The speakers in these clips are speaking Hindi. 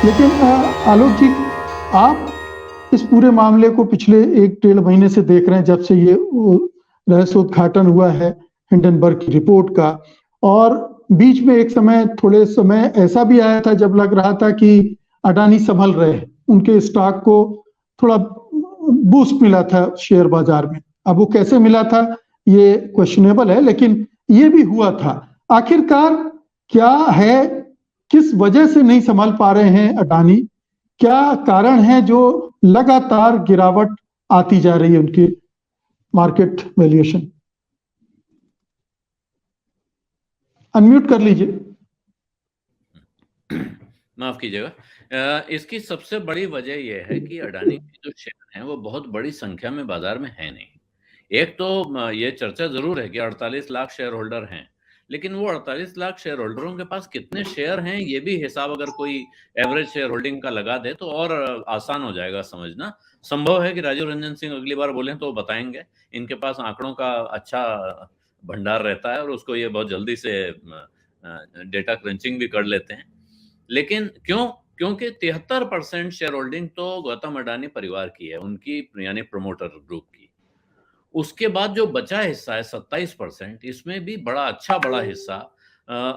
लेकिन आलोक जी, आप इस पूरे मामले को पिछले 1 डेढ़ महीने से देख रहे हैं, जब से ये रहस्योद्घाटन हुआ है हिंडनबर्ग की रिपोर्ट का। और बीच में एक समय, थोड़े समय ऐसा भी आया था जब लग रहा था कि अडानी संभल रहे हैं, उनके स्टॉक को थोड़ा बूस्ट मिला था शेयर बाजार में। अब वो कैसे मिला था ये क्वेश्चनेबल है, लेकिन ये भी हुआ था। आखिरकार क्या है, किस वजह से नहीं संभल पा रहे हैं अडानी? क्या कारण है जो लगातार गिरावट आती जा रही है उनकी मार्केट वैल्यूएशन? अनम्यूट कर लीजिए। माफ कीजिएगा। इसकी सबसे बड़ी वजह यह है कि अडानी के जो शेयर हैं वो बहुत बड़ी संख्या में बाजार में है नहीं। एक तो ये चर्चा जरूर है कि 48 लाख शेयर होल्डर हैं, लेकिन वो 48 लाख शेयर होल्डरों के पास कितने शेयर हैं ये भी हिसाब अगर कोई एवरेज शेयर होल्डिंग का लगा दे तो और आसान हो जाएगा समझना। संभव है कि राजीव रंजन सिंह अगली बार बोलें तो वो बताएंगे। इनके पास आंकड़ों का अच्छा भंडार रहता है और उसको ये बहुत जल्दी से डेटा क्रंचिंग भी कर लेते हैं। लेकिन क्यों? क्योंकि 73% शेयर होल्डिंग तो गौतम अडानी परिवार की है, उनकी यानी प्रमोटर ग्रुप की। उसके बाद जो बचा हिस्सा है 27%, इसमें भी बड़ा हिस्सा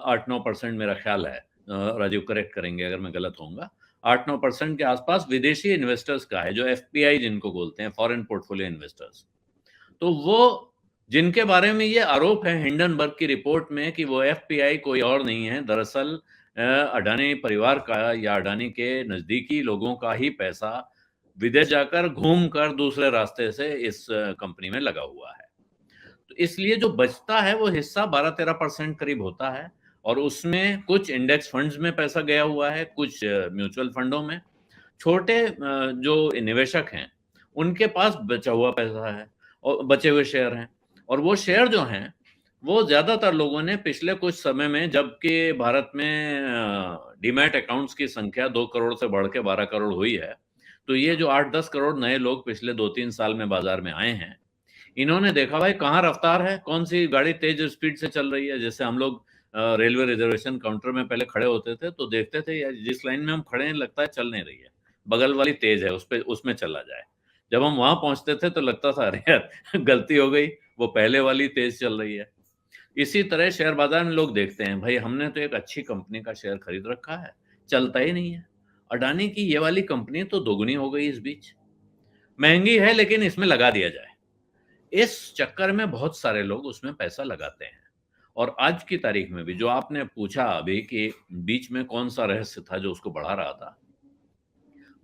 8-9% मेरा ख्याल है, राजीव करेक्ट करेंगे अगर मैं गलत होऊंगा, 8-9% के आसपास विदेशी इन्वेस्टर्स का है, जो एफपीआई जिनको बोलते हैं, फॉरेन पोर्टफोलियो इन्वेस्टर्स। तो वो जिनके बारे में ये आरोप है हिंडनबर्ग की रिपोर्ट में कि वो एफपीआई कोई और नहीं है, दरअसल अडानी परिवार का या अडानी के नजदीकी लोगों का ही पैसा विदेश जाकर घूम कर दूसरे रास्ते से इस कंपनी में लगा हुआ है। तो इसलिए जो बचता है वो हिस्सा 12-13% करीब होता है, और उसमें कुछ इंडेक्स फंड्स में पैसा गया हुआ है, कुछ म्यूचुअल फंडों में। छोटे जो निवेशक हैं उनके पास बचा हुआ पैसा है और बचे हुए शेयर हैं, और वो शेयर जो हैं वो ज्यादातर लोगों ने पिछले कुछ समय में, जबकि भारत में डीमैट अकाउंट्स की संख्या 2 करोड़ से बढ़ के 12 करोड़ हुई है, तो ये जो 8-10 करोड़ नए लोग पिछले 2-3 साल में बाजार में आए हैं, इन्होंने देखा भाई कहाँ रफ्तार है, कौन सी गाड़ी तेज स्पीड से चल रही है। जैसे हम लोग रेलवे रिजर्वेशन काउंटर में पहले खड़े होते थे तो देखते थे यार जिस लाइन में हम खड़े हैं लगता है चल नहीं रही है, बगल वाली तेज है, उस पे उसमें चला जाए। जब हम वहां पहुंचते थे तो लगता था अरे यार गलती हो गई, वो पहले वाली तेज चल रही है। इसी तरह शेयर बाजार में लोग देखते हैं भाई हमने तो एक अच्छी कंपनी का शेयर खरीद रखा है, चलता ही नहीं है। अडानी की ये वाली कंपनी तो दोगुनी हो गई इस बीच, महंगी है लेकिन इसमें लगा दिया जाए, इस चक्कर में बहुत सारे लोग उसमें पैसा लगाते हैं। और आज की तारीख में भी जो आपने पूछा अभी कि बीच में कौन सा रहस्य था जो उसको बढ़ा रहा था,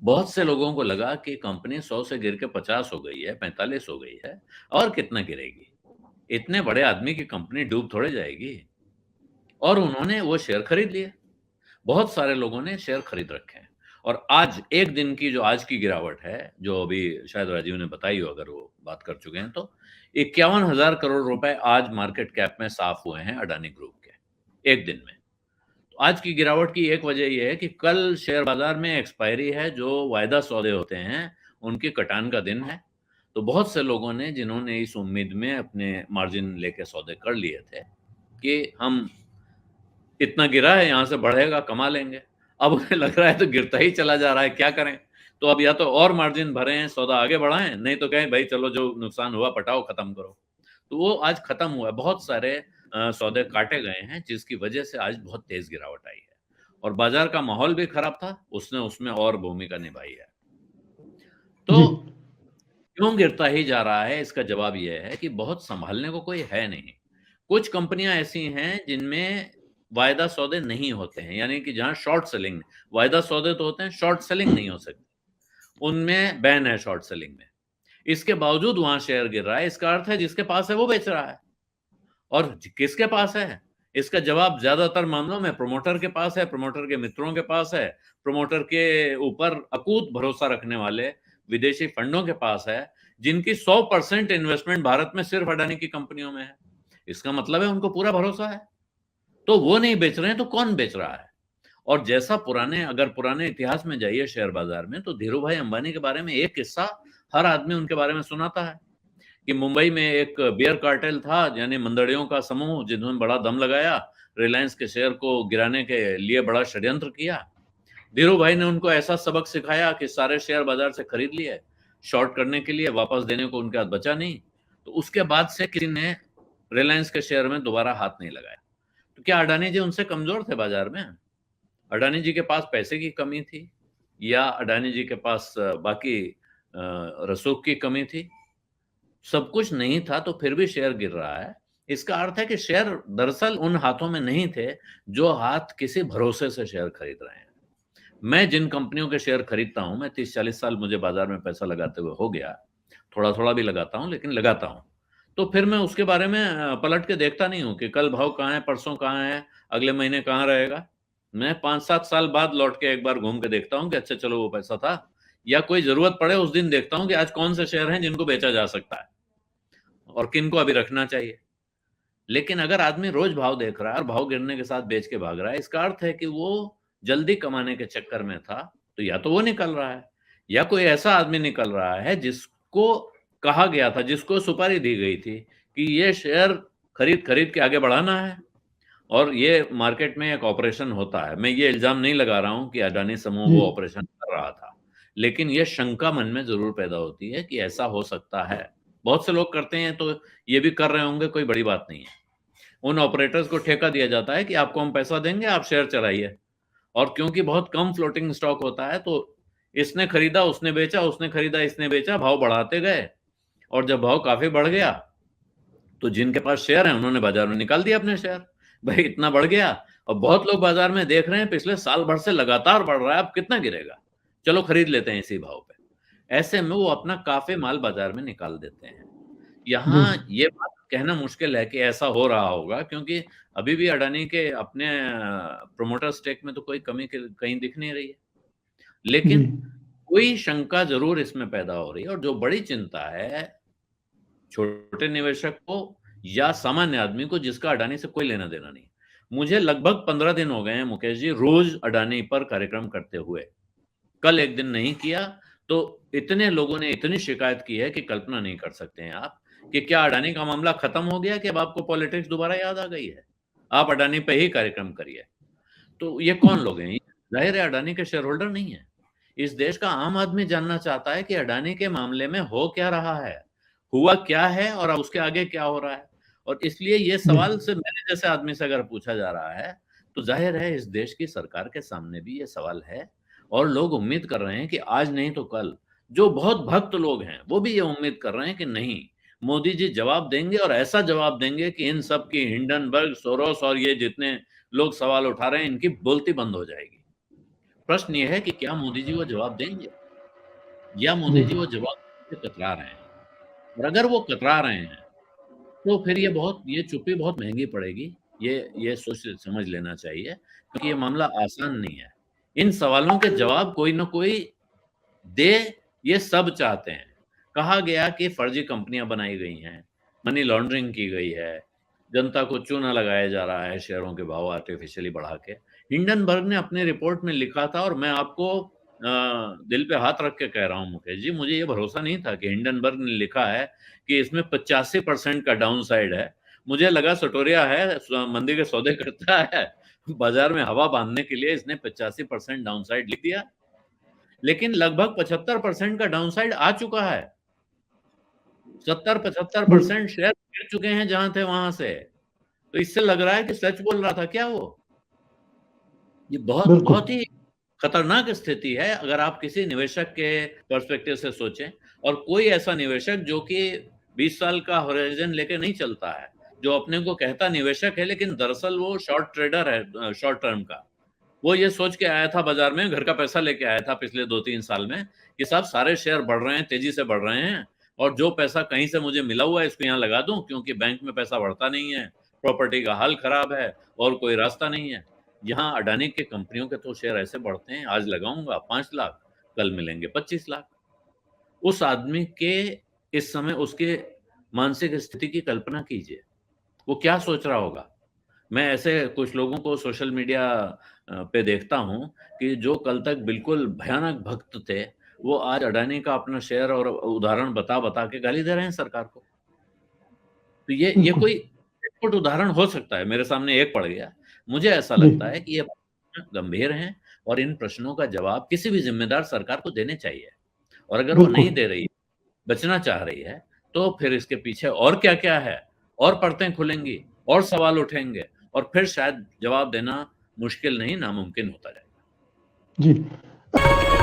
बहुत से लोगों को लगा कि कंपनी 100 से गिर के 50 हो गई है, 45 हो गई है, और कितना गिरेगी, इतने बड़े आदमी की कंपनी डूब थोड़े जाएगी, और उन्होंने वो शेयर खरीद लिए। बहुत सारे लोगों ने शेयर खरीद रखे हैं, और आज एक दिन की जो आज की गिरावट है, जो अभी शायद राजीव ने बताई हो अगर वो बात कर चुके हैं, तो 51,000 करोड़ रुपए आज मार्केट कैप में साफ हुए हैं अडानी ग्रुप के एक दिन में। तो आज की गिरावट की एक वजह यह है कि कल शेयर बाजार में एक्सपायरी है, जो वायदा सौदे होते हैं उनकी कटान का दिन है। तो बहुत से लोगों ने, जिन्होंने इस उम्मीद में अपने मार्जिन लेके सौदे कर लिए थे कि हम इतना गिरा है यहाँ से बढ़ेगा कमा लेंगे, अब उन्हें लग रहा है तो गिरता ही चला जा रहा है, क्या करें? तो अब या तो और मार्जिन भरे हैं, सौदा आगे बढ़ाएं, नहीं तो कहें भाई चलो जो नुकसान हुआ पटाओ, खत्म करो। तो वो आज खत्म हुआ है, बहुत सारे सौदे काटे गए हैं, जिसकी वजह से आज बहुत तेज गिरावट आई है, और बाजार का माहौल भी खराब था, उसने उसमें और भूमिका निभाई है। तो जी क्यों गिरता ही जा रहा है, इसका जवाब यह है कि बहुत संभालने को कोई है नहीं। कुछ कंपनियां ऐसी हैं जिनमें वायदा सौदे नहीं होते हैं, यानी कि जहां शॉर्ट सेलिंग, वायदा सौदे तो होते हैं, शॉर्ट सेलिंग नहीं हो सकती, उनमें बैन है शॉर्ट सेलिंग में। इसके बावजूद वहां शेयर गिर रहा है, इसका अर्थ है जिसके पास है वो बेच रहा है। और किसके पास है? इसका जवाब ज्यादातर मामलों में प्रमोटर के पास है, प्रमोटर के मित्रों के पास है, प्रमोटर के ऊपर अकूत भरोसा रखने वाले विदेशी फंडों के पास है, जिनकी 100% इन्वेस्टमेंट भारत में सिर्फ अडानी की कंपनियों में है। इसका मतलब है उनको पूरा भरोसा है। तो वो नहीं बेच रहे हैं तो कौन बेच रहा है? और जैसा अगर पुराने इतिहास में जाइए शेयर बाजार में, तो धीरू भाई अंबानी के बारे में एक किस्सा हर आदमी उनके बारे में सुनाता है कि मुंबई में एक बियर कार्टेल था, यानी मंदड़ियों का समूह, जिन्होंने बड़ा दम लगाया, रिलायंस के शेयर को गिराने के लिए बड़ा षड्यंत्र किया। धीरू भाई ने उनको ऐसा सबक सिखाया कि सारे शेयर बाजार से खरीद लिए, शॉर्ट करने के लिए, वापस देने को उनके हाथ बचा नहीं। तो उसके बाद से किसी ने रिलायंस के शेयर में दोबारा हाथ नहीं लगाया। तो क्या अडानी जी उनसे कमजोर थे बाजार में? अडानी जी के पास पैसे की कमी थी, या अडानी जी के पास बाकी रसूख की कमी थी? सब कुछ नहीं था तो फिर भी शेयर गिर रहा है। इसका अर्थ है कि शेयर दरअसल उन हाथों में नहीं थे जो हाथ किसी भरोसे से शेयर खरीद रहे हैं। मैं जिन कंपनियों के शेयर खरीदता हूं, मैं 30-40 साल मुझे बाजार में पैसा लगाते हुए हो गया, थोड़ा थोड़ा भी लगाता हूं लेकिन लगाता हूं, तो फिर मैं उसके बारे में पलट के देखता नहीं हूं कि कल भाव कहाँ है, परसों कहाँ है, अगले महीने कहाँ रहेगा। मैं 5-7 साल बाद लौट के एक बार घूम के देखता हूं कि अच्छा चलो वो पैसा था, या कोई जरूरत पड़े उस दिन देखता हूं कि आज कौन से शेयर हैं जिनको बेचा जा सकता है और किन को अभी रखना चाहिए। लेकिन अगर आदमी रोज भाव देख रहा है और भाव गिरने के साथ बेच के भाग रहा है, इसका अर्थ है कि वो जल्दी कमाने के चक्कर में था। तो या तो वो निकल रहा है, या कोई ऐसा आदमी निकल रहा है जिसको कहा गया था, जिसको सुपारी दी गई थी कि ये शेयर खरीद खरीद के आगे बढ़ाना है, और ये मार्केट में एक ऑपरेशन होता है। मैं ये इल्जाम नहीं लगा रहा हूं कि अडानी समूह जी वो ऑपरेशन कर रहा था, लेकिन ये शंका मन में जरूर पैदा होती है कि ऐसा हो सकता है। बहुत से लोग करते हैं तो ये भी कर रहे होंगे, कोई बड़ी बात नहीं है। उन ऑपरेटर्स को ठेका दिया जाता है कि आपको हम पैसा देंगे, आप शेयर चलाइए, और क्योंकि बहुत कम फ्लोटिंग स्टॉक होता है तो इसने खरीदा उसने बेचा, उसने खरीदा इसने बेचा, भाव बढ़ाते गए, और जब भाव काफी बढ़ गया तो जिनके पास शेयर है उन्होंने बाजार में निकाल दिया अपने शेयर। भाई इतना बढ़ गया, और बहुत लोग बाजार में देख रहे हैं पिछले साल भर से लगातार बढ़ रहा है, अब कितना गिरेगा, चलो खरीद लेते हैं इसी भाव पे। ऐसे में वो अपना काफी माल बाजार में निकाल देते हैं। जी यहाँ ये बात कहना मुश्किल है कि ऐसा हो रहा होगा, क्योंकि अभी भी अडानी के अपने प्रोमोटर स्टेक में तो कोई कमी कहीं दिख नहीं रही है। जी लेकिन कोई शंका जरूर इसमें पैदा हो रही है, और जो बड़ी चिंता है छोटे निवेशक को या सामान्य आदमी को जिसका अडानी से कोई लेना देना नहीं। मुझे लगभग 15 दिन हो गए हैं मुकेश जी, रोज अडानी पर कार्यक्रम करते हुए। कल एक दिन नहीं किया तो इतने लोगों ने इतनी शिकायत की है कि कल्पना नहीं कर सकते हैं आप कि क्या अडानी का मामला खत्म हो गया कि अब आपको पॉलिटिक्स दोबारा याद आ गई है, आप अडानी पे ही कार्यक्रम करिए। तो ये कौन लोग हैं? जाहिर है अडानी के शेयर होल्डर नहीं है। इस देश का आम आदमी जानना चाहता है कि अडानी के मामले में हो क्या रहा है, हुआ क्या है, और अब उसके आगे क्या हो रहा है। और इसलिए ये जी सवाल से मेरे जैसे आदमी से अगर पूछा जा रहा है तो जाहिर है इस देश की सरकार के सामने भी ये सवाल है, और लोग उम्मीद कर रहे हैं कि आज नहीं तो कल, जो बहुत भक्त लोग हैं वो भी ये उम्मीद कर रहे हैं कि नहीं, मोदी जी जवाब देंगे, और ऐसा जवाब देंगे कि इन सब की हिंडनबर्ग, सोरोस और ये जितने लोग सवाल उठा रहे हैं इनकी बोलती बंद हो जाएगी। प्रश्न ये है कि क्या मोदी जी वो जवाब देंगे, या मोदी जी जी वो जवाब देने से कतरा रहे हैं? और अगर वो कतरा रहे हैं तो फिर ये चुप्पी बहुत महंगी पड़ेगी। ये सोच समझ लेना चाहिए, क्योंकि ये मामला आसान नहीं है। इन सवालों के जवाब कोई ना कोई दे, ये सब चाहते हैं। कहा गया कि फर्जी कंपनियां बनाई गई हैं, मनी लॉन्ड्रिंग की गई है, जनता को चूना लगाया जा रहा है शेयरों के भाव आर्टिफिशियली बढ़ा के। हिंडनबर्ग ने अपनी रिपोर्ट में लिखा था, और मैं आपको दिल पे हाथ रख के कह रहा हूं मुकेश जी, मुझे ये भरोसा नहीं था कि हिंडनबर्ग ने लिखा है कि इसमें 85% का डाउन साइड है। मुझे लगा सटोरिया है, मंदी के सौदे करता है, बाजार में हवा बांधने के लिए इसने 85% डाउन साइड लिख दिया। लेकिन लगभग 75% का डाउनसाइड आ चुका है। 70-75% शेयर गिर चुके हैं जहां थे वहां से। तो इससे लग रहा है कि सच बोल रहा था क्या वो? ये बहुत बिल्कुल बहुत ही खतरनाक स्थिति है अगर आप किसी निवेशक के पर्सपेक्टिव से सोचें, और कोई ऐसा निवेशक जो कि 20 साल का होराइजन लेके नहीं चलता है, जो अपने को कहता निवेशक है लेकिन दरअसल वो शॉर्ट ट्रेडर है, शॉर्ट टर्म का। वो ये सोच के आया था बाजार में, घर का पैसा लेके आया था पिछले 2-3 साल में कि साहब सारे शेयर बढ़ रहे हैं, तेजी से बढ़ रहे हैं, और जो पैसा कहीं से मुझे मिला हुआ है इसको यहाँ लगा दूं, क्योंकि बैंक में पैसा बढ़ता नहीं है, प्रॉपर्टी का हाल खराब है, और कोई रास्ता नहीं है। यहाँ अडानी के कंपनियों के तो शेयर ऐसे बढ़ते हैं, आज लगाऊंगा 5 लाख, कल मिलेंगे 25 लाख। उस आदमी के इस समय उसके मानसिक स्थिति की कल्पना कीजिए, वो क्या सोच रहा होगा। मैं ऐसे कुछ लोगों को सोशल मीडिया पे देखता हूं कि जो कल तक बिल्कुल भयानक भक्त थे, वो आज अडानी का अपना शेयर और उदाहरण बता बता के गाली दे रहे हैं सरकार को। तो ये बिल्कुल कोई उदाहरण हो सकता है, मेरे सामने एक पड़ गया। मुझे ऐसा जी लगता है कि ये गंभीर हैं, और इन प्रश्नों का जवाब किसी भी जिम्मेदार सरकार को देने चाहिए। और अगर वो नहीं दे रही, बचना चाह रही है, तो फिर इसके पीछे और क्या-क्या है, और परतें खुलेंगी, और सवाल उठेंगे, और फिर शायद जवाब देना मुश्किल नहीं, नामुमकिन होता जाएगा। जी।